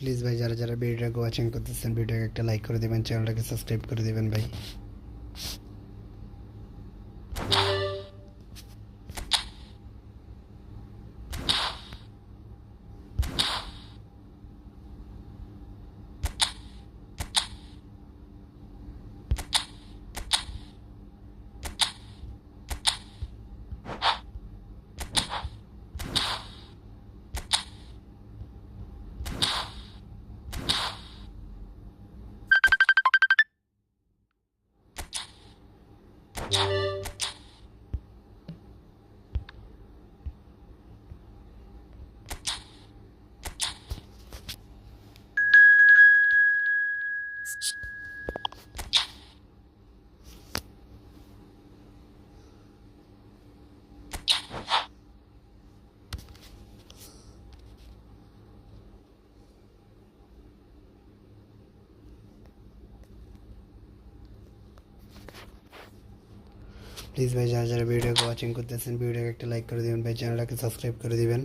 Please ভাই যারা যারা ভিডিওটাকে ওয়াচিং করতেছেন ভিডিওকে একটা লাইক করে দেবেন, চ্যানেলটাকে সাবস্ক্রাইব করে দেবেন ভাই। প্লিজ ভাই যারা যারা ভিডিওকে ওয়াচিং করতেছেন ভিডিওকে একটা লাইক করে দেবেন ভাই, চ্যানেলটাকে সাবস্ক্রাইব করে দিবেন।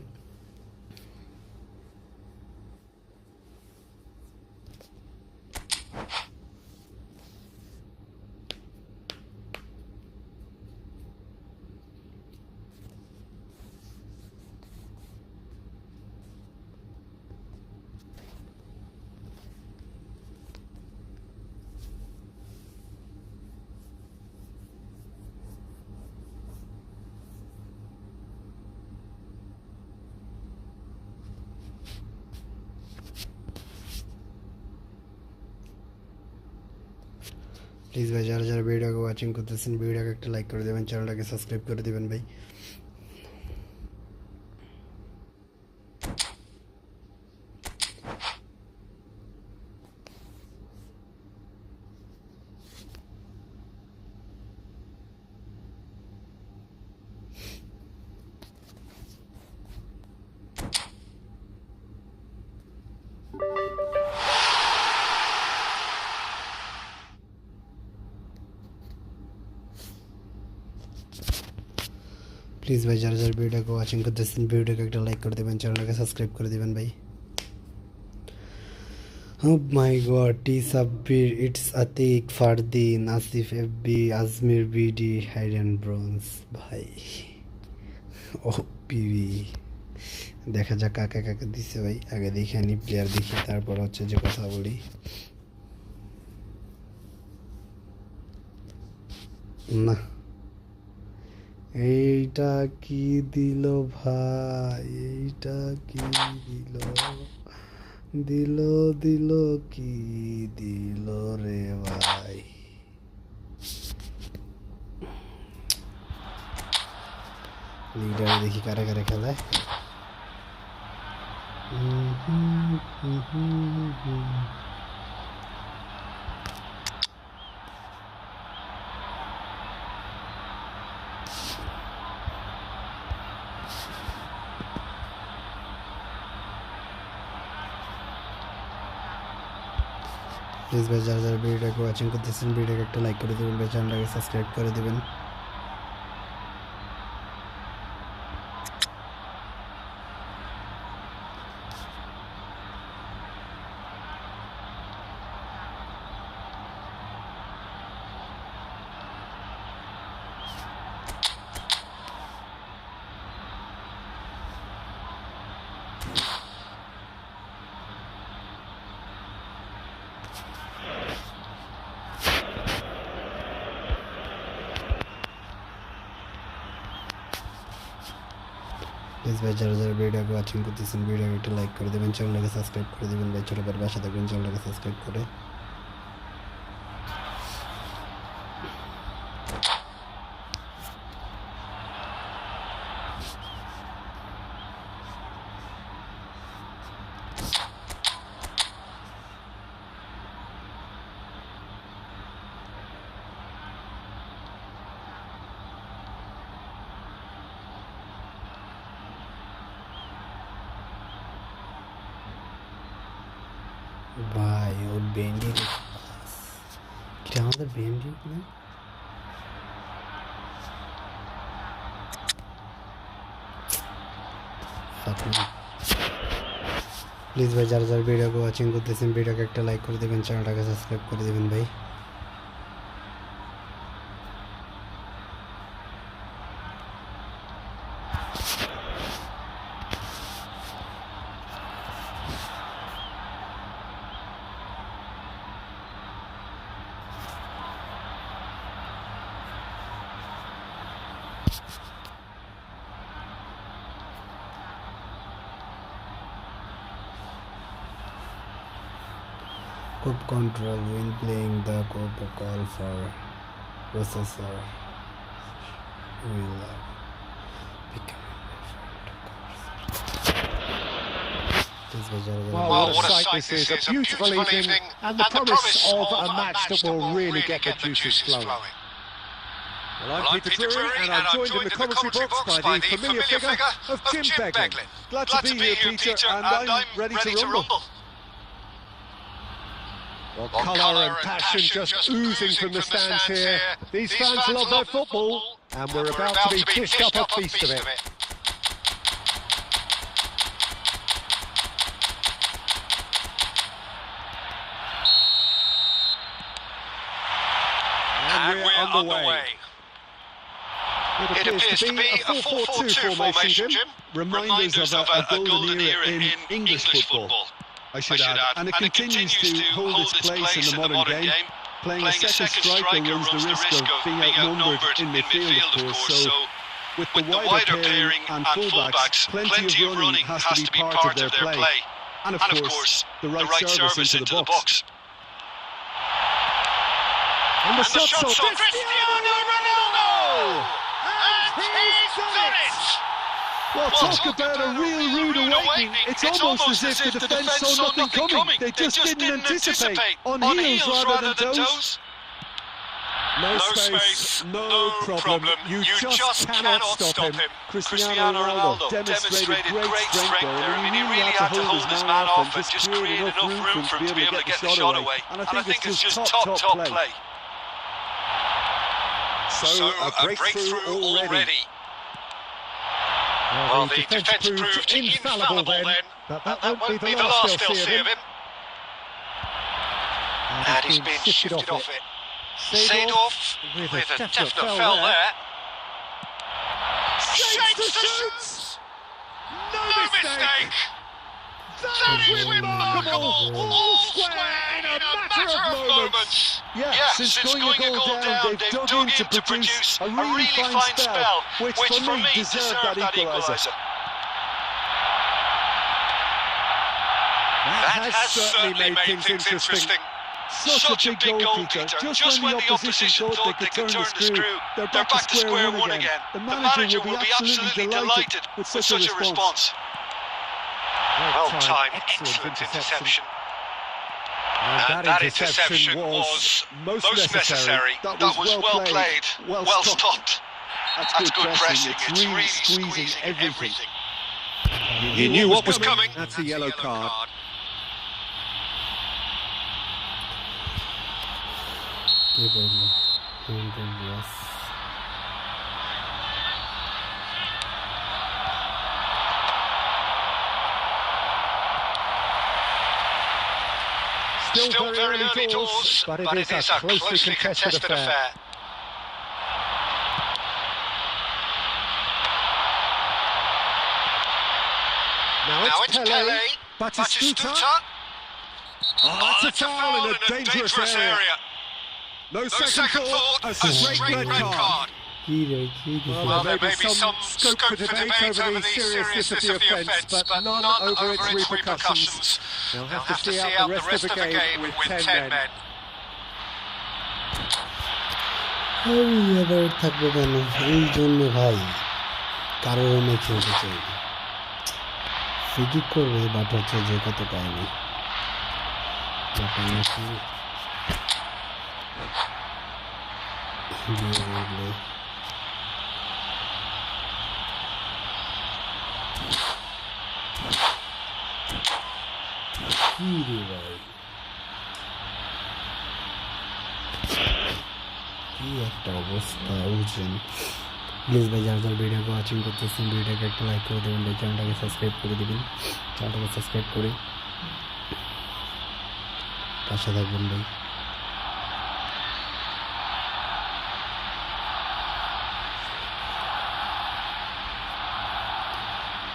প্লিজ ভাই যারা যারা ভিডিওকে ওয়াচিং করতেছেন ভিডিওকে একটা লাইক করে দেবেন, চ্যানেলটাকে সাবস্ক্রাইব করে দেবেন ভাই। প্লিজ ভাই যারা যারা ভিডিওকে ওয়াচিং করতেছেন ভিডিওকে একটা লাইক করে দেবেন, চ্যানেলটাকে সাবস্ক্রাইব করে দেবেন ভাই। Oh my god, T Sabbir, it's Atik, Fardin, Asif FB, Azmir BD, Hayden Bronze ভাই। ও পিভি দেখা যাক কাকে কাকে দিছে ভাই, আগে দেখে আনি প্লেয়ার দেখি তারপর হচ্ছে যে কথা বলি। না এইটা কি দিল ভাই, এইটা কি দিল, দিল দিল কি দিল রে ভাই। লিডার দেখি কারে কারে খেলায়। প্লিজ ভাই যারা যারা ভিডিওটাকে ওয়াচিং করতেছেন ভিডিওকে একটা লাইক করে দেবেন ভাই, চ্যানেলটাকে সাবস্ক্রাইব করে দেবেন। প্লিজ ভাই যারা যারা ভিডিওকে ওয়াচিং করতেছেন ভিডিওকে একটা লাইক করে দেবেন, চ্যানেলটাকে সাবস্ক্রাইব করে দেবেন ভাই। ছোটো ভাইয়ের বাসা থাকবেন, চ্যানেলটাকে সাবস্ক্রাইব করে। ভাই ওর বেন্ডি এটা আমাদের বেন্ডি না প্লিজ ভাই যারা যারা ভিডিওকে ওয়াচিং করতেছেন ভিডিওকে একটা লাইক করে দেবেন চ্যানেলটাকে সাবস্ক্রাইব করে দেবেন ভাই Cube control when playing the cube call for processor will become Well, what a sight this is. A beautiful evening and the promise of a match that will really get the juices flowing. Well, I'm Peter Drury and I'm joined in the commentary box by the familiar figure of Jim Beglin. Glad to be here, Peter, and I'm ready to rumble. Well, colour and passion just oozing from the stands here. These fans love their football, and we're about to be dished up a feast of it. And we're underway. It appears to be a 4-4-2 formation, Jim. Reminders of a golden era in English football. I should add, and it continues to hold its place in the modern game. Playing a second striker runs the risk of being outnumbered in midfield, of course, so with the wider pairing and fullbacks, plenty of running has to be part of their play. And of course, the right service into the box. And the shot, Cristiano Ronaldo! And he's done it! Well, talk about a real rude awakening. It's almost as if the defence saw nothing coming. They just didn't anticipate. On heels rather than toes. No space, no problem. You just cannot stop him. Cristiano Ronaldo demonstrated great strength there. I mean, he really had to hold his man off and just create enough room for him to be able to get the shot away. And I think it's just top play. So, a breakthrough already. Well, the defence proved infallible then, but that won't be the last they'll see of him. And he's been shifted off it. Seedorf with a definite foul there. Shapes the shoots! No mistake! That is remarkable! All square in a matter of moments! Yeah, since going a goal down, they've dug in to produce a really fine spell, which for me deserved that equaliser. That has certainly made things interesting. Such a big goalkeeper. Just when the opposition thought they could turn the screw, they're back to square one again. The manager will be absolutely delighted with such a response. Well timed, excellent interception. And that interception was most necessary. That was well played, well stopped. That's good pressing. It's really squeezing everything. He knew what was coming. That's a yellow card. Still very early doors, but it is a closely contested affair. Now it's Pele, Batistuta. Oh, that's a foul in a dangerous area. No second thought, a straight red card. Well, there may be some scope for debate over the seriousness of the offence, but none over its repercussions. They'll have to see out the rest of the game with 10 men. আমি এবার থাকবো কেন এই জন্য ভাই কারণে খেলতে চাই ফিজিক করবে বাট হচ্ছে যে কত পায়নি কি রে ভাই কি একটা অবস্থা বুঝছেন। প্লিজ ভাই যারা যারা ভিডিওকে ওয়াচিং করতেছেন ভিডিওকে একটা লাইক করে দেবেন ভাই, চ্যানেলটাকে সাবস্ক্রাইব করে দেবেন, চ্যানেলটাকে সাবস্ক্রাইব করে পাশে থাকবেন ভাই।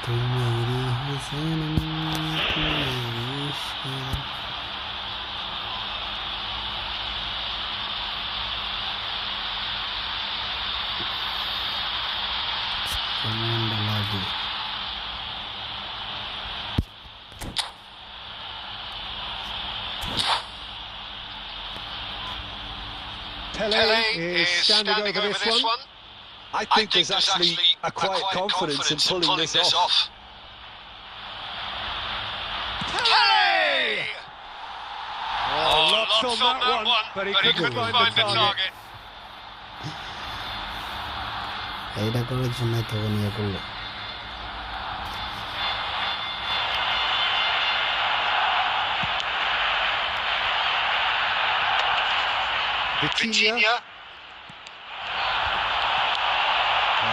तुम्हारी हुस्न तुम्हारी शान कमांड लागे Pele is standing over this one. I think there's actually a quiet confidence in pulling this off. Pele! Oh, lots on that one, but he couldn't find the target. এইটা করার জন্য তো নিয়ে করলো। Vitinha.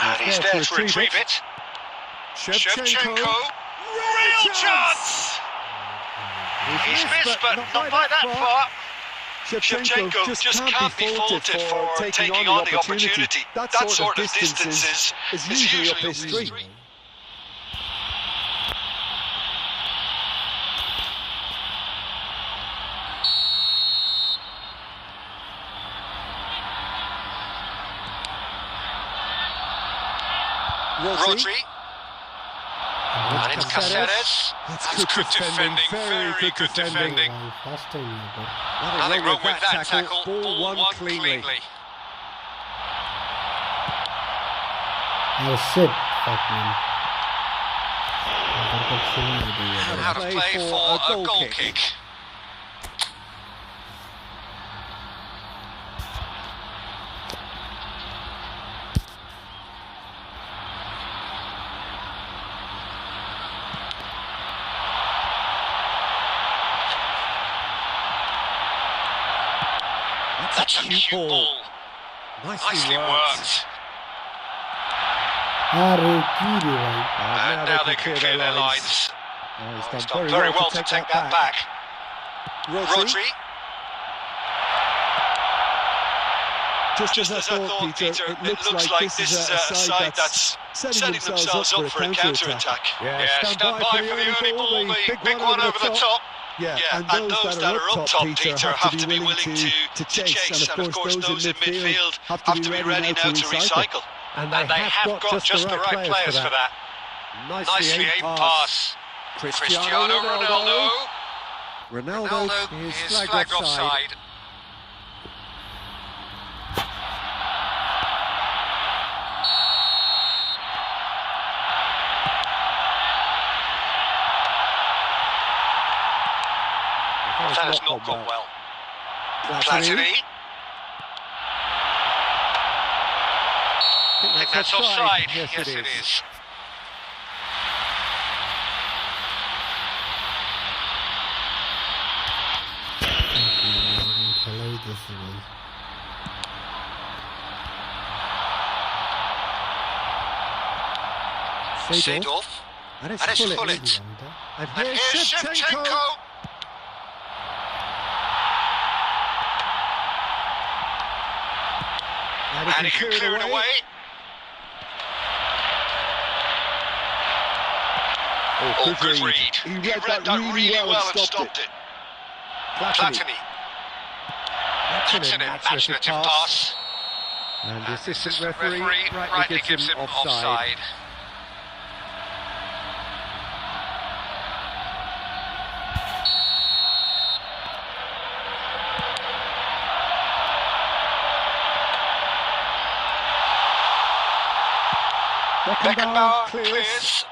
And he's there to retrieve it. Shevchenko. Real chance! He's missed, but not by that far. Shevchenko just can't be faulted for taking on the opportunity. That sort of distance is usually up his street. Rodri. And it's Caceres. That's good defending, very good defending. Nothing wrong with that tackle, ball won cleanly. Oh shit, fuck man. And how to play for a goal kick. That's a cute ball. Nicely worked. And now they can clear their lines. He's done very well to take that back. Rodri. Just as I thought, Peter, it looks like this is a side that's setting themselves up for a counter-attack. Yeah, stand by for the early ball, the big one over the top. Yeah, and those that are up top, Peter, have to be willing to chase. And of course, those in midfield have to be ready now to recycle. And they have got just the right players for that. Nicely aimed pass. Cristiano Ronaldo. Ronaldo is flagged offside. That has not gone well. Platini. I think that's offside. Yes, it is. Seedorf. And it's Gullit. And here's Shevchenko. And he can clear it away. Oh, good read. He read that really well and stopped it. Platini. That's an imaginative pass. And the assistant referee rightly gives him offside. Beckenbauer clears.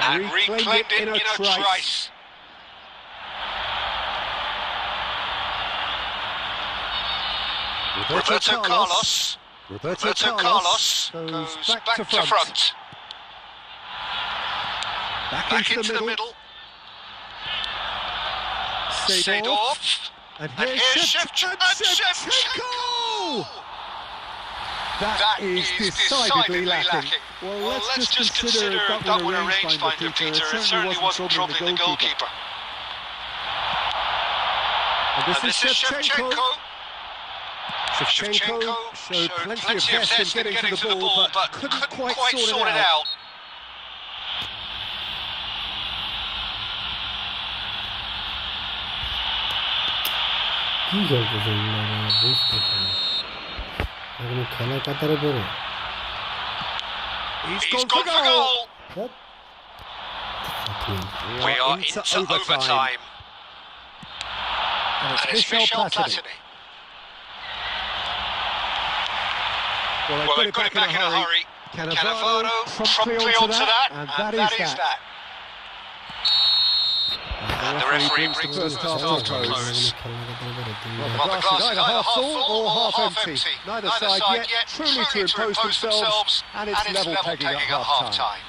And reclaimed it in a trice. Roberto Carlos goes back to front. Back into the middle. Seedorf. And here's Shevchenko! That is decidedly lacking. Well, let's just consider that one a rangefinder, Peter. It certainly wasn't troubling the goalkeeper. And this is Shevchenko. Shevchenko showed plenty of zest in getting to the ball, but couldn't quite sort it out. কি করতেছে বুঝতেছি না এখন খেলা কাতারে পড়ে He's gone for goal. What? We are into overtime. And it's Michel Platini. Well, they put it back in a hurry. Cannavaro promptly onto that, and that is that. And the referee brings the first half to a close. Well, the glass is either half full or half empty. Neither side yet truly to impose themselves, and it's level pegging at half-time.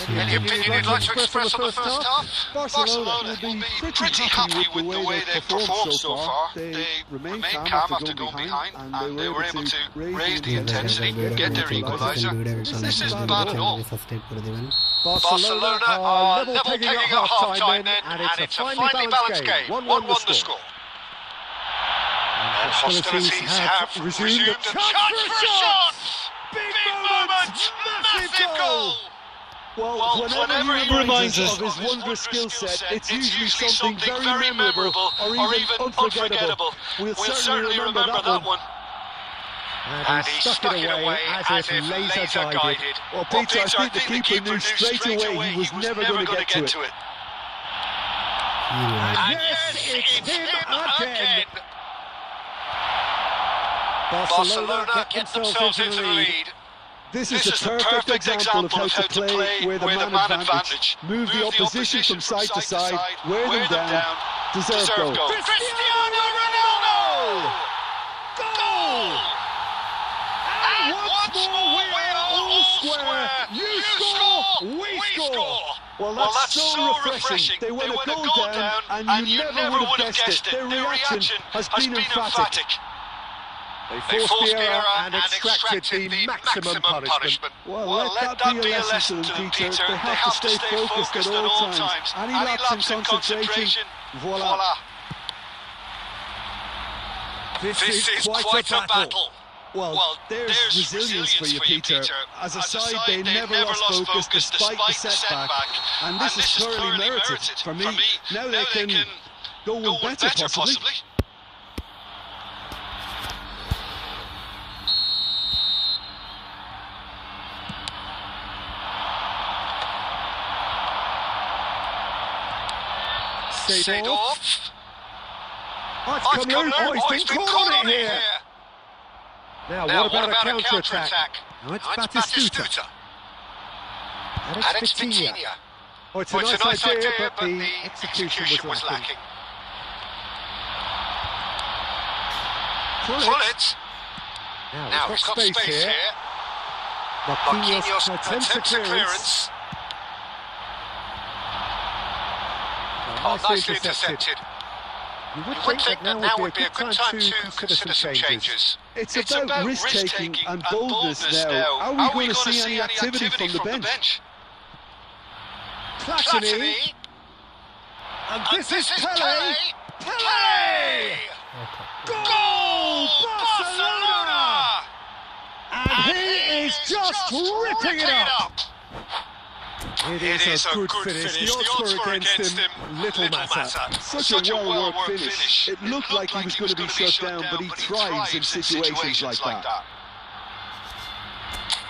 Any opinion you'd like to express on the first half? Barcelona will be pretty happy with the way they've performed so far. They remained calm after going behind, and they were able to raise the intensity, get their equaliser. This isn't bad at all. Barcelona are level pegging at half-time then, and it's a finely balanced game. 1-1 the score. And hostilities have resumed. A chance for a shot! Big moment! Massive goal! Well, whenever he reminds us of his wondrous skill set, it's usually something very memorable or even unforgettable. We'll certainly remember that one. And he stuck it away as if laser guided. Well, Peter, I think the keeper knew straight away he was never going to get to it. And yes, it's him again. Barcelona get themselves into the lead. This is the perfect example of how to play with a man advantage. Move the opposition from side to side, wear them down, deserve goal. Cristiano Ronaldo! Goal! And once more we are all square. You score, we score. Well, that's so refreshing. They went a goal down and you never would have guessed it. Their reaction has been emphatic. They forced the error and extracted the maximum punishment. Well, let that be a lesson to them, Peter. They have to stay focused at all times. Any lapse in concentration, voila. This is quite a battle. Well, there's resilience for you, Peter. As a side, they never lost focus despite the setback. And this is thoroughly merited. For me, now they can go one better, possibly. Seedorf. It's come loose. He's been caught on it here. Now, what about a counter-attack? Now it's Batistuta. And it's Vitinha. Oh, it's a nice idea, but the execution was lacking. Krullit. Now he's got space here. Marquinhos attempts a clearance. Oh, nicely intercepted. You would think that now would be a good time to consider some changes. It's about risk-taking and boldness now. Are we going to see any activity from the bench? Platini. And this is Pele. Pele! Goal! Barcelona! And he is just ripping it up. It is a good finish. The odds were against him. Little matter. Such a well-worked finish. It looked like he was going to be shut down, but he thrives in situations like that.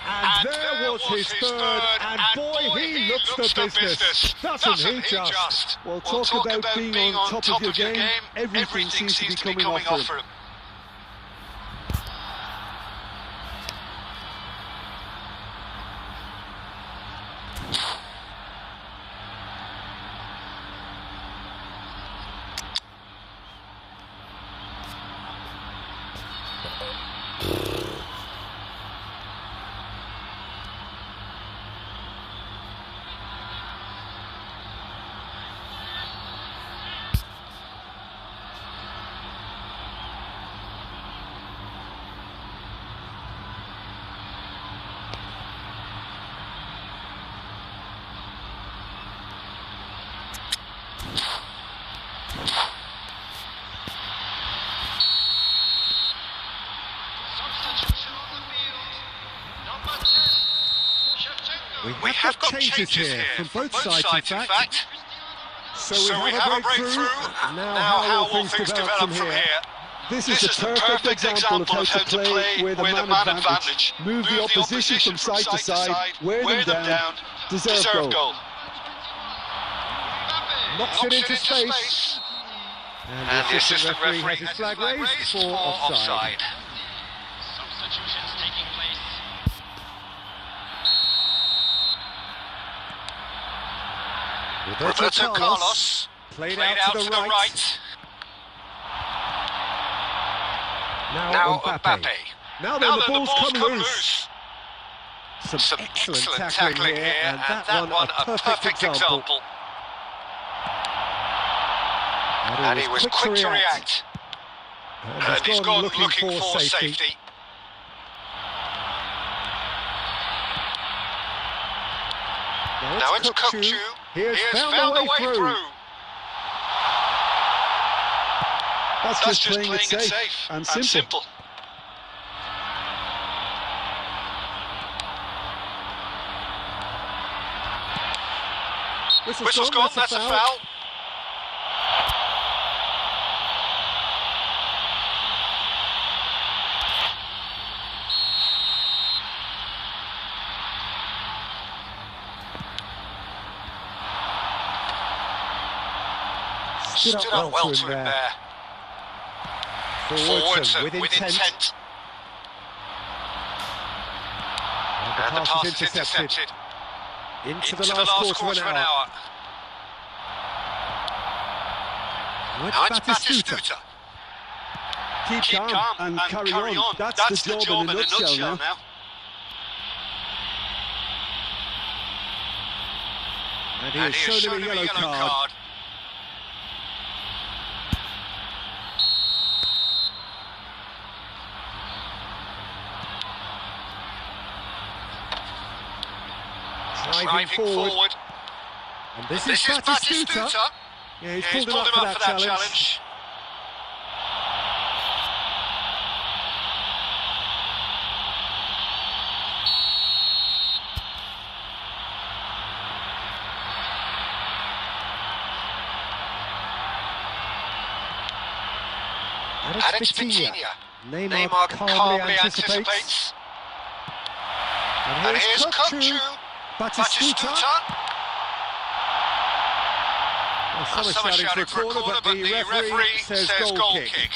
And there was his third, and boy, he looks the business. Doesn't he just? Well, talk about being on top of your game. Everything seems to be coming off for him. have got changes here from both sides, in fact. So we have a breakthrough. Now how will things develop from here? This is the perfect example of how to play with a man advantage. Move the opposition from side to side, wear them down, deserve goal. Knocks it into space. And the assistant referee has his flag raised for offside. Substitutions taking place. Roberto Carlos played out to the right. Now Mbappe. Now the ball's come loose. Some excellent tackling here, and that one a perfect example. And he was quick to react. And he's gone looking for safety. Now it's Kokchu. He has found the way through. That's just playing it safe and simple. Whistle's gone, that's a foul. Stood up well to him there. Forwards with intent. And the pass is intercepted. Into the last quarter of an hour. Now it's Batistuta. Keep calm and carry on. That's the job in a nutshell now. And he has shown him a yellow card. Driving forward. And this is Batistuta. Yeah, he's pulled him up for that challenge. And it's Vitinha. Neymar calmly anticipates. And here's Kokchu. Batistuta. Well, someone shouting for a corner, but the referee says goal kick.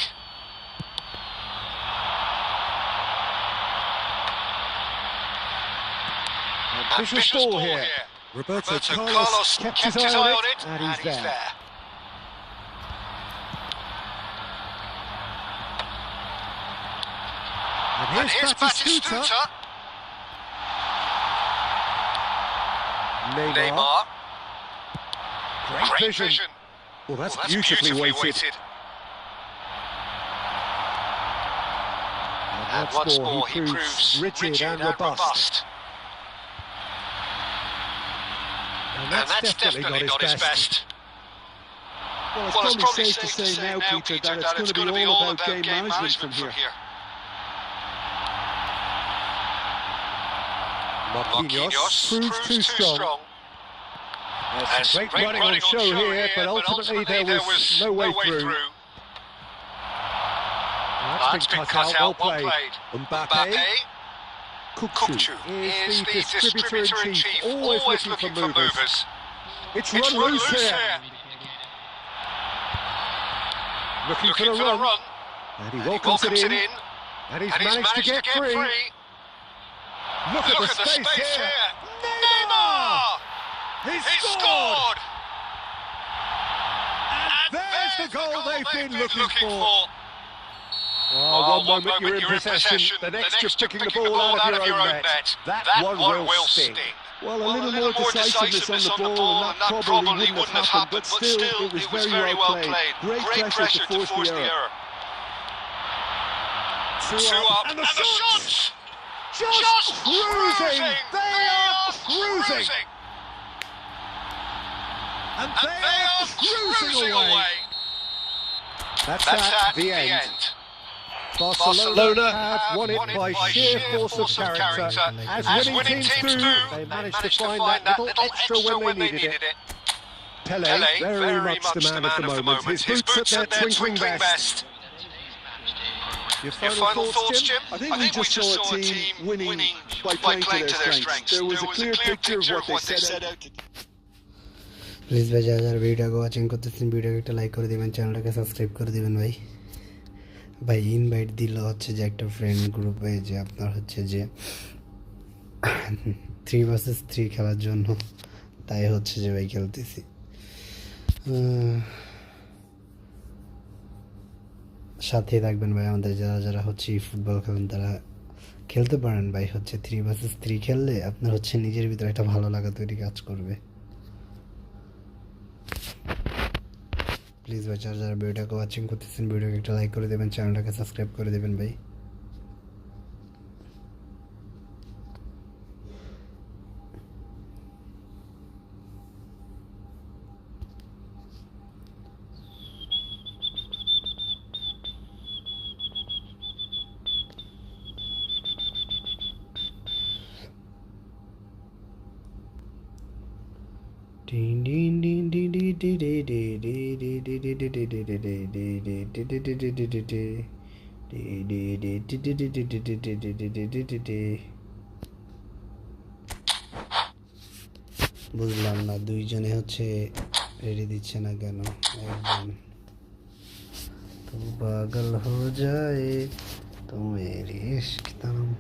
And vicious ball here. Roberto Carlos kept his eye on it, and he's there. And here's Batistuta. Neymar. Great vision. Well, that's beautifully weighted. And once more he proves rigid and robust. And that's definitely not his best. Well, it's probably safe to say now, Peter, that it's going to be all about game management from here. Marquinhos proves too strong. There's some great running on show here, but ultimately there was no way through. That's been cut out, well played. Mbappe. Kokchu is the distributor-in-chief, always looking for movers. It's run loose here. Looking for the run. And he welcomes it in. And he's managed to get free. Look at the space here. Neymar! He's scored! And there's the goal they've been looking for. Oh, one moment you're in possession, the next you're picking the ball out of your own net. That one will sting. Well, a little more decisiveness on the ball, and that probably wouldn't have happened, but still, it was very well played. Great pressure to force the error. Two up, and the shots! Just cruising! They are cruising! And they are cruising away! That's the end. Barcelona have won it by sheer force of character. As winning teams do, they managed to find that little extra when they needed it. Pele, very much the man of the moment. His boots at their twinkling best. Your final thoughts, Jim? I think we just saw a team winning by playing to their strengths. There was a clear picture of what they set out to do. Please ভাই যারা যারা ভিডিওকে watching করতেছেন ভিডিওকে একটা like করে দিবেন, চ্যানেলটাকে সাবস্ক্রাইব করে দিবেন ভাই। ভাই ইনভাইট দিল হচ্ছে যে একটা ফ্রেন্ড গ্রুপে যে আপনার হচ্ছে যে 3 vs 3 খেলার জন্য, তাই হচ্ছে যে ভাই খেলতেছি। সাথে থাকবেন ভাই, আমাদের যারা যারা হচ্ছে ফুটবল খেলেন তারা খেলতে পারেন ভাই। হচ্ছে 3 vs 3 খেললে আপনার হচ্ছে নিজের ভিতরে একটা ভালো লাগা তৈরি কাজ করবে। প্লিজ ভাই যারা যারা ভিডিওটাকে ওয়াচিং করতেছেন ভিডিওকে একটা লাইক করে দেবেন, চ্যানেলটাকে সাবস্ক্রাইব করে দেবেন ভাই। বুঝলাম না দুইজনে হচ্ছে রেডি দিচ্ছে না কেন? একজন তো পাগল হো যায় তো মেরি ইশক তনম।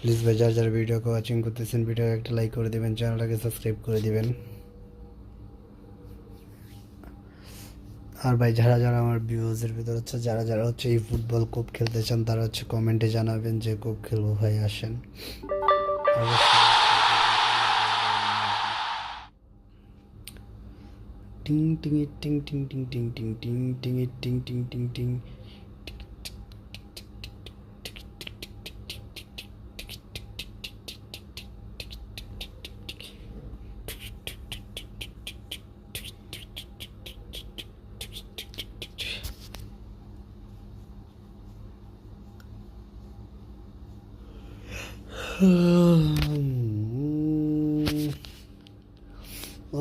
প্লিজ ভাই যারা যারা ভিডিওকে ওয়াচিং করতেছেন ভিডিওকে একটা লাইক করে দেবেন, চ্যানেলটাকে সাবস্ক্রাইব করে দিবেন। আর ভাই যারা যারা আমার ভিউজের ভিতর হচ্ছে যারা যারা হচ্ছে এই ফুটবল কোপ খেলতে চান তারা হচ্ছে কমেন্টে জানাবেন যে কোপ খেলবো ভাই, আসেন। টিং টিং টিং টিং টিং টিং টিং টিং টিং টিং টিং টিং টিং।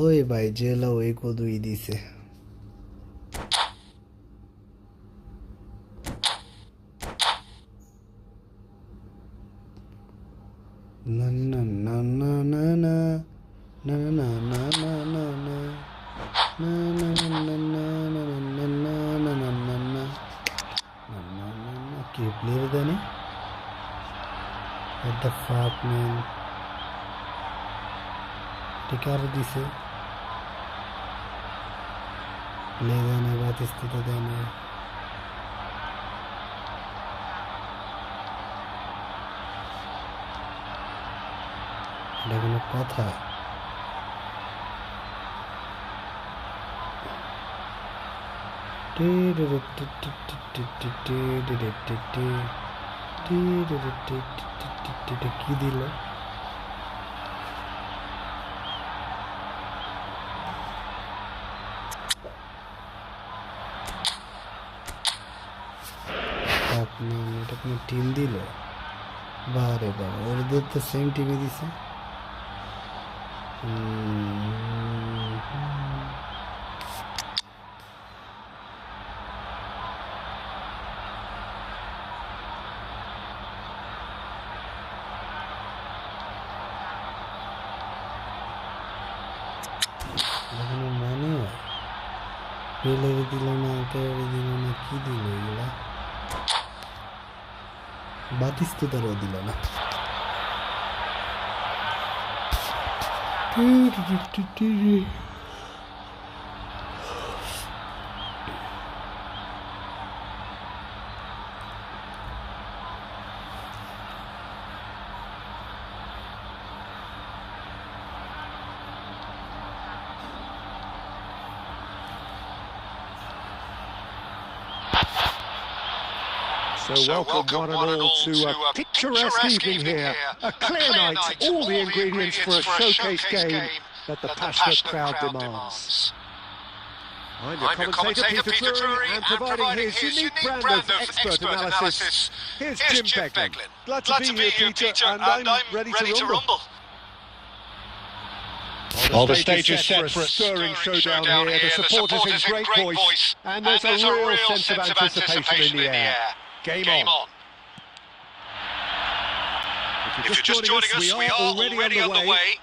ওই ভাই জেলা ওই কদুই দিছে। না না না না না না না না না না না না না না না না না কি প্লেয়ার জানি? What the fuck man? টিকার দিছে ले जाने बात स्थित देने এটা কোনো কথা? কি দিল? এটা কোনো টিম দিল? বারে বাবা ওদের তো সেম টিমে দিছে। মানে পেলে দিল না, একেবারে দিল না, কি দিল এগুলা? বাতিস্তুতারও দিল না। So welcome one and all to a picturesque evening here. A clear night, all the ingredients for a showcase game. that the passionate crowd demands. I'm your commentator, Peter Drury, and providing his unique brand of expert analysis. Here's Jim Beglin. Glad to be here, Peter, and I'm ready to rumble. Well, the stage is set for a stirring showdown here. The supporters in great voice, and there's a real sense of anticipation in the air. Game on. If you're just joining us, we are already underway.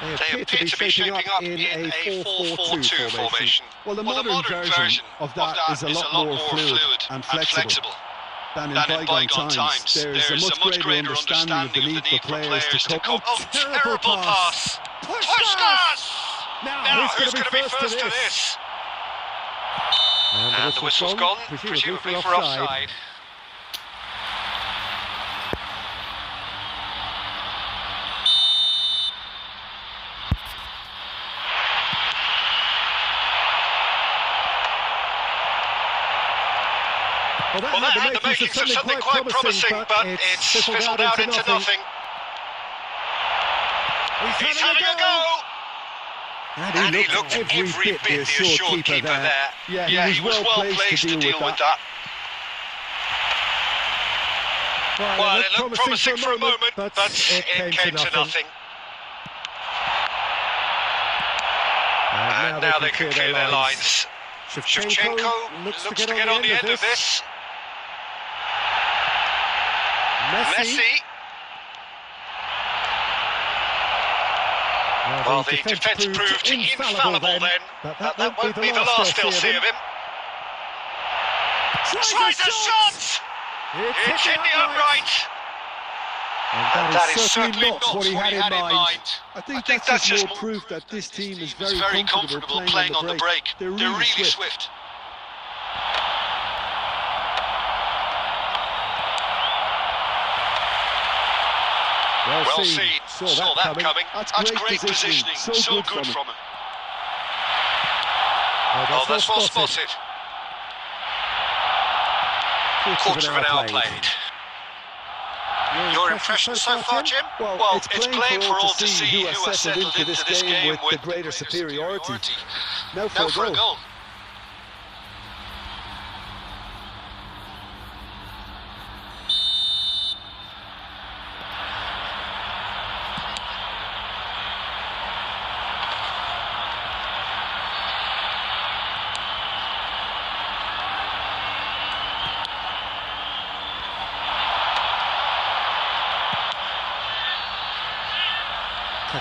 They appear to be shaping up in a 4-4-2 formation. Well, the modern version of that is a lot more fluid and flexible than in bygone times. There's a much greater understanding of the need for players to cope. Oh, terrible pass! Pushed us! Now, who's going to be first to this? And the whistle's gone, presumably for offside. Well, that had the makings of something quite promising, but it's fizzled out into nothing. He's having a go! And he looked every bit the assured keeper there. Yeah, he was well placed to deal with that. Well, it looked promising for a moment, but it came to nothing. And now they can clear their lines. Shevchenko looks to get on the end of this. Messi. Well, the defence proved infallible then, but that won't be the last they'll see of him. Tries a shot! It's in the upright. And that is certainly not what he had in mind. I think that's just more proof that this team is very comfortable playing on the break. They're really swift. Well seen. Saw that coming. That's great positioning. So good from him. Oh, that's well spotted. Quarter of an hour played. Your impression so far, Jim? Well, it's plain for all to see who has settled into this game with the greater superiority. Now for a goal.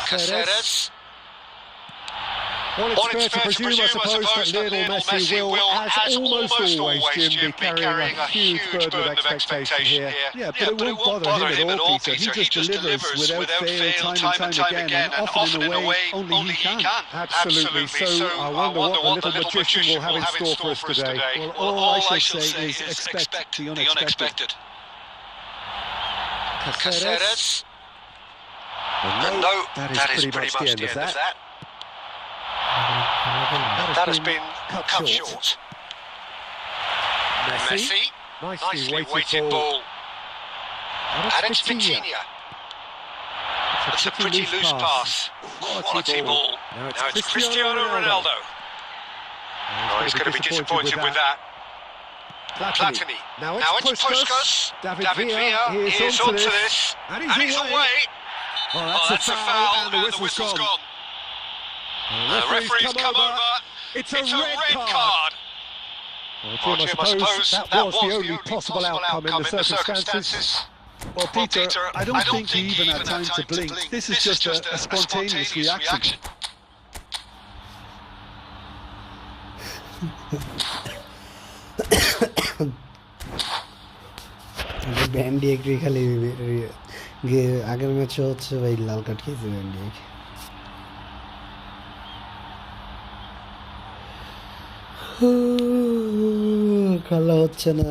Caceres. Well, it's fair to presume, I suppose, that Lionel Messi will, as almost always, Jim, be carrying a huge burden of expectation here. Yeah, but it won't bother him at all, Peter. He just delivers without fail, time and time again, and often in a way only he can. Absolutely. So I wonder what the little magician will have in store for us today. Well, all I should say is expect the unexpected. Caceres. No, that is pretty much the end of that. That has been cut short. Messi. Nicely weighted ball. And it's Vitinha. It's a pretty loose pass. Quality ball. Now it's Cristiano Ronaldo. Oh, he's going to be disappointed with that. Platini. Now it's Puskas. David Villa. He is onto this. And he's away. Oh, that's a foul, and the whistle's gone. The referee's come over. It's a red card. Well, Jim, I suppose that was the only possible outcome in the circumstances. Well, Peter, I don't think he even had time to blink. This is just a spontaneous reaction. ব্যান্ডি একটু খালি আগের ম্যাচে হচ্ছে ভাই লাল card খেয়েছে bandy খেলা হচ্ছে না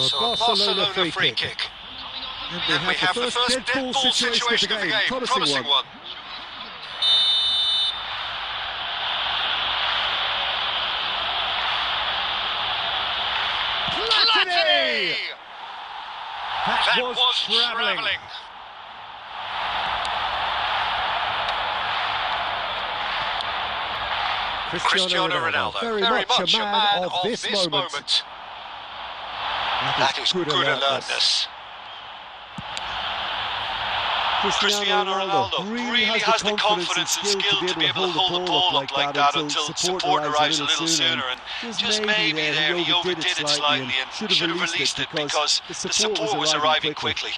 So a Barcelona free kick. And we have the first dead ball situation of the game. Promising one. Platini! That was travelling. Cristiano Ronaldo, very much a man of this moment. That is good alertness. Cristiano Ronaldo really has the confidence and skill to be able to hold the ball up like that until support arrives a little sooner, and just maybe there he overdid it slightly and should have released it because the support was arriving quickly.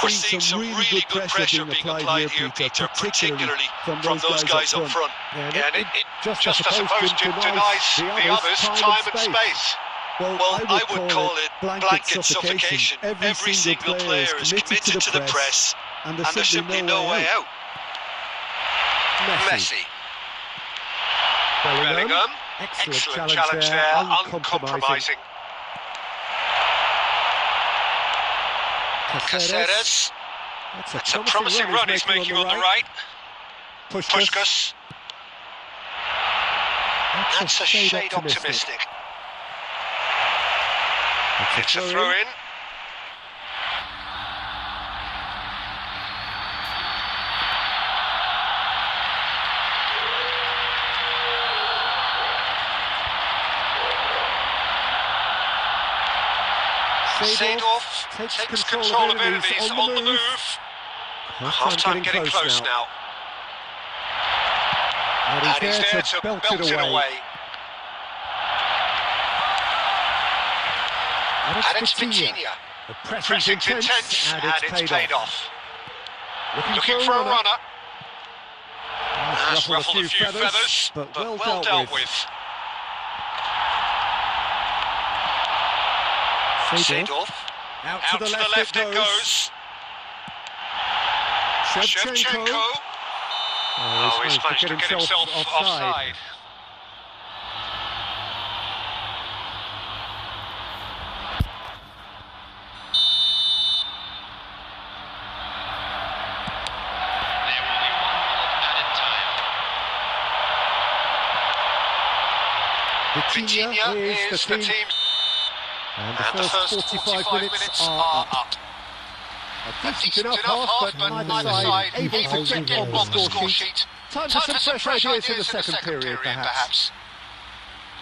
We're seeing some really good pressure being applied here, Peter, particularly from those guys up front. And it just I suppose denies the others time and space. Well, I would call it blanket suffocation. Every single player is committed to the press, and there's simply no way out. Messi. Bellingham. Excellent challenge there, uncompromising. Caceres. That's a promising run he's making on the right. Puskas. That's a shade optimistic. It's a throw-in. Seedorf takes control of enemies on the move. Half-time getting close now. And he's there to belt it away. And it's Vitinha. The pressing's intense and it's paid off. Looking for a runner. Has ruffled a few feathers, but well dealt with. Seedorf. Out to the left it goes. Shevchenko. Oh, he's managed to get himself offside. Vitinha is the team. And the first 45 minutes are up. A decent enough half, but neither side able to get on the score sheet. Time for some fresh ideas in the second period, perhaps.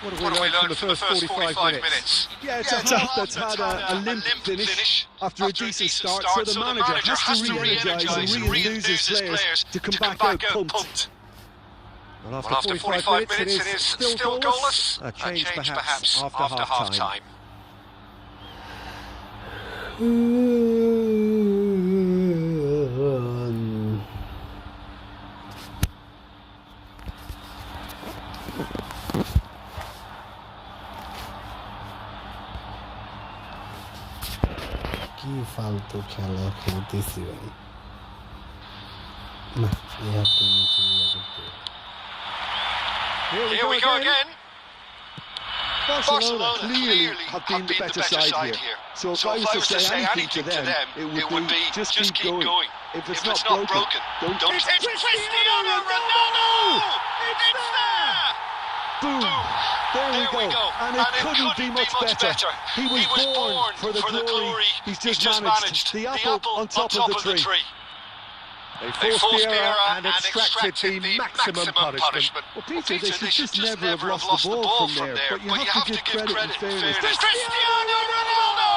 What have we learned from the first 45 minutes? Yeah, it's a half that's had a limp finish after a decent start, so the manager has to re-energise and re-enthuse his players to come back out pumped. Well, after 45 minutes, it is still goalless. A change perhaps after half-time. কি ফালতু খেলা খেলতেছি ভাই না এই হাতে নিচে করতে Here we go again. Barcelona clearly have been the better side here. So if I was to say anything to them, it would be just keep going. If it's not broken, don't. It's Cristiano Ronaldo! It's there! Boom! There we go. And it couldn't be much better. He was born for the glory. He's just managed the apple on top of the tree. They forced the error and extracted the maximum punishment. Well, Peter, they should just never have lost the ball from there. But you have to give credit and fairness. Cristiano Ronaldo!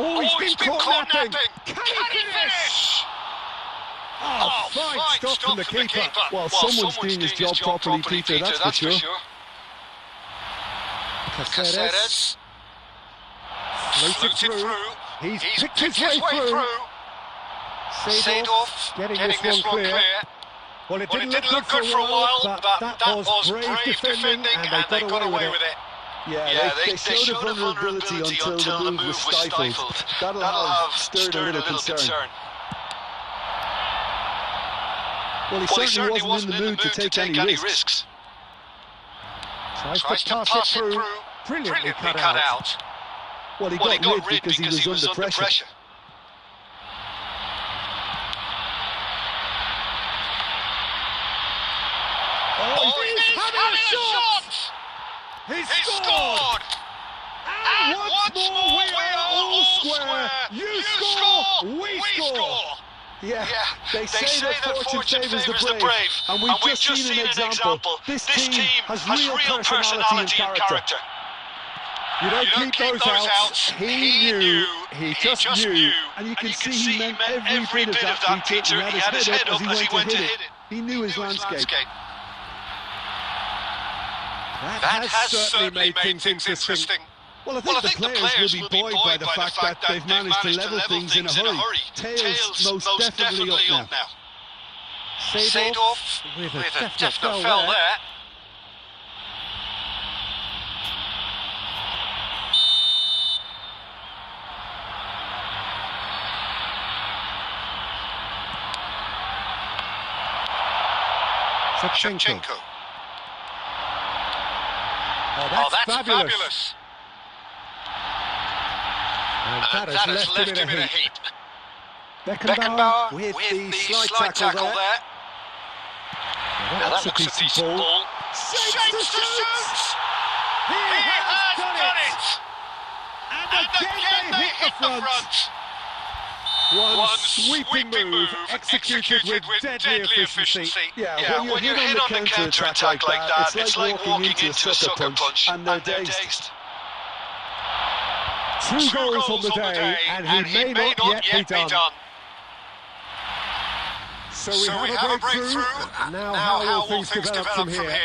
Oh, he's been caught napping. Can he finish? Oh, fine stop from the keeper. Well, someone's doing his job properly, Peter, that's for sure. Caceres. Floated through. He's picked his way through. Seedorf getting this one clear. Well, it didn't look good for a while, but that was brave defending and they got away with it. Yeah, they showed a vulnerability until the move was stifled. That'll have stirred a little concern. Well, he certainly wasn't in the mood to take any risks. Tries to pass it through. Brilliantly cut out. Well, he got rid because he was under pressure. Oh, he's having a shot! He's scored! And once more we are all square. You score, we score. Yeah, they say that fortune favours the brave, and we've just seen an example. This team has real personality and character. You don't keep those outs. He knew, he just knew, and you can see he meant every bit of that, Peter. He had his head up as he went to hit it. He knew his landscape. That has certainly made things interesting. Well, I think the players will be buoyed by the fact that they've managed to level things in a hurry. Tails most definitely up now. Seedorf with a definite fell there. Shevchenko. Oh, that's fabulous. And that has left him in a heap. Beckenbauer with the slide tackle there. Now that looks a decent ball. Shapes to shoot! He has done it! And again they hit the front. One sweeping move, executed with deadly efficiency. Yeah, when you hit on the counter-attack like that, it's like walking into a sucker punch, and they're dazed. Two goals on the day, and he may not yet be done. So we have a breakthrough. Now how will things develop from here?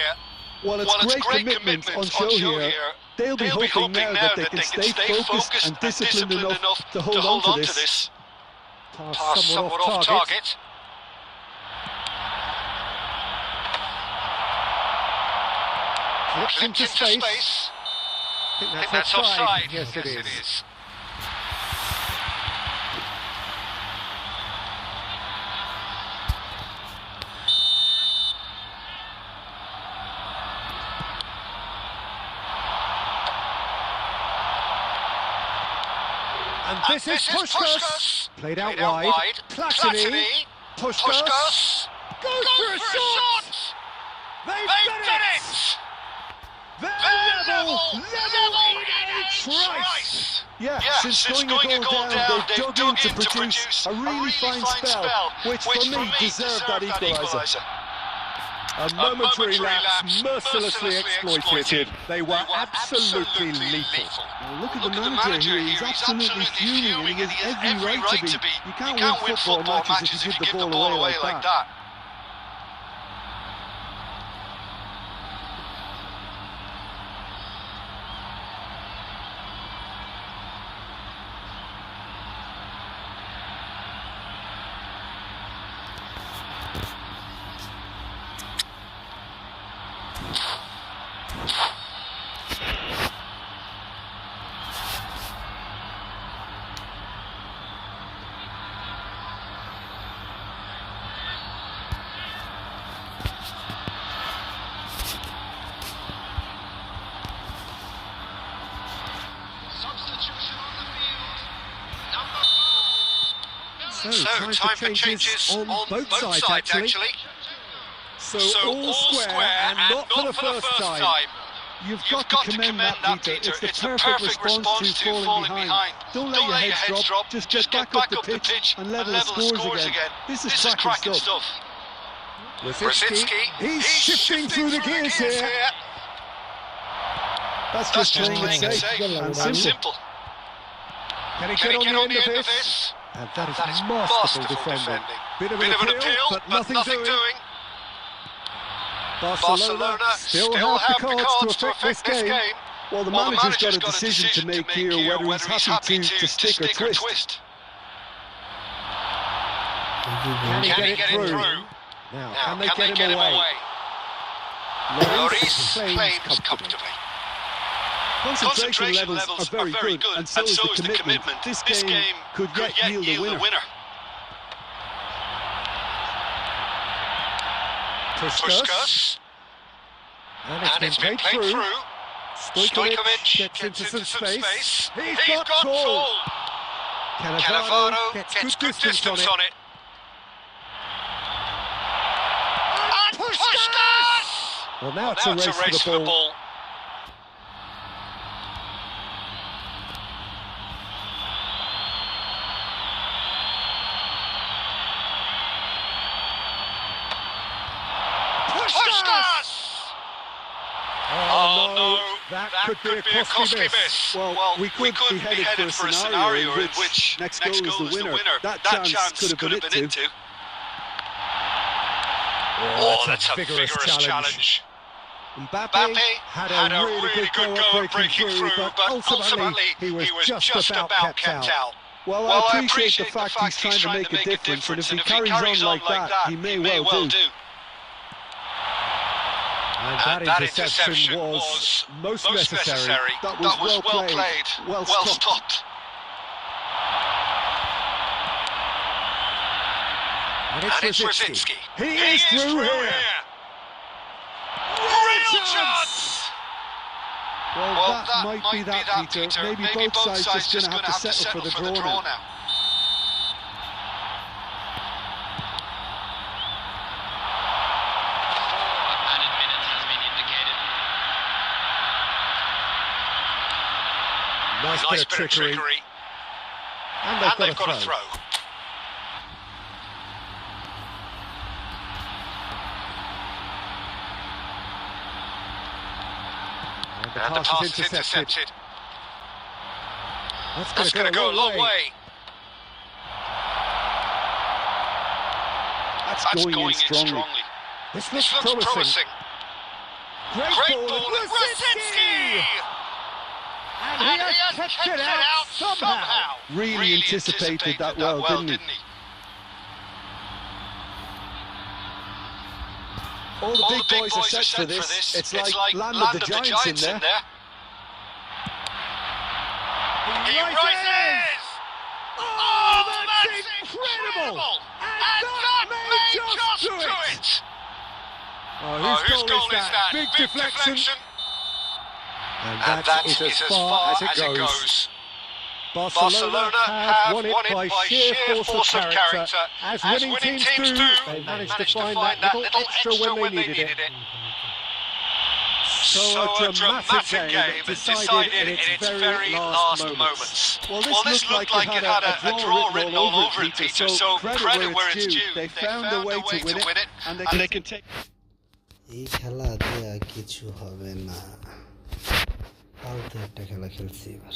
Well, it's great commitment on show here. They'll be hoping now that they can stay focused and disciplined enough to hold on to this. Pass somewhat off target. Clipped into space. I think that's offside. Yes, it is. And this is Puskás. Played out wide. Platini. Puskás. Goes for a shot. They've done it. They're level in a trice. Yeah, since going a goal down, they've dug in to produce a really fine spell, which for me deserved that equaliser. A momentary lapse mercilessly exploited. They were absolutely lethal. Well, look at the manager here. He's absolutely fuming, and he has every right to be. You can't win football matches if you give the ball away like that. So, time for changes on both sides actually. So all square and not for the first time. You've got to commend that, Peter. It's the perfect response to falling behind. Don't let your head drop, just get back up the pitch and level the scores again. This is cracking stuff. Rosicky, he's shifting through the gears here. That's just playing it safe and simple. Can he get on the end of this? And that is masterful defending. Bit of an appeal, but nothing doing. Barcelona still have the cards to affect this game. Well, the manager's got a decision to make here, whether he's happy to stick or twist. Can he get it through? Now, can they get him away? Lloris claims comfortably. Concentration levels are very good, and so is the commitment. This game could yet yield a winner. Puskás. And it's been played through. Stojkovic gets into some space. He's got tall. Cannavaro gets good distance on it. And Puskas! Well, now it's a race for the ball. Puskas! Oh no, that could be a costly miss. Well, we could be headed for a scenario in which next goal is the winner. That chance could have been it too. Oh, that's a vigorous challenge. Mbappe had a really good go at breaking through, but ultimately he was just about kept out. Well, I appreciate the fact he's trying to make a difference, and if he carries on like that, he may well do. And that interception was most necessary. That was well played, well stopped. And it's Rosicky. He is through here. Real chance! Well, that might be that, Peter. Maybe both sides just going to have to settle for the draw now. Added minutes has been indicated. Nice bit of trickery. And they've got a throw. And the pass is intercepted. That's going to go a long way. That's going in strongly. This looks promising. Great ball, Rosicky! And he has kept it out somehow. Really anticipated that well, didn't he? All the big boys are set for this. It's like Land of the Giants in there. He rises! Oh, that's incredible! And that may just do it! Oh, whose goal is that? Big deflection. And that is as far as it goes. Barcelona have won it by sheer force of character. As winning teams do, they managed to find that little extra when they needed it. So a dramatic game decided in its very last moments. Well, this looked like it had a draw written all over it, Peter, so credit where it's due. They found a way to win it, and they can take... এই খেলা দেয়া কিছু হবে না, ফালতু একটা খেলা খেলছি এবার।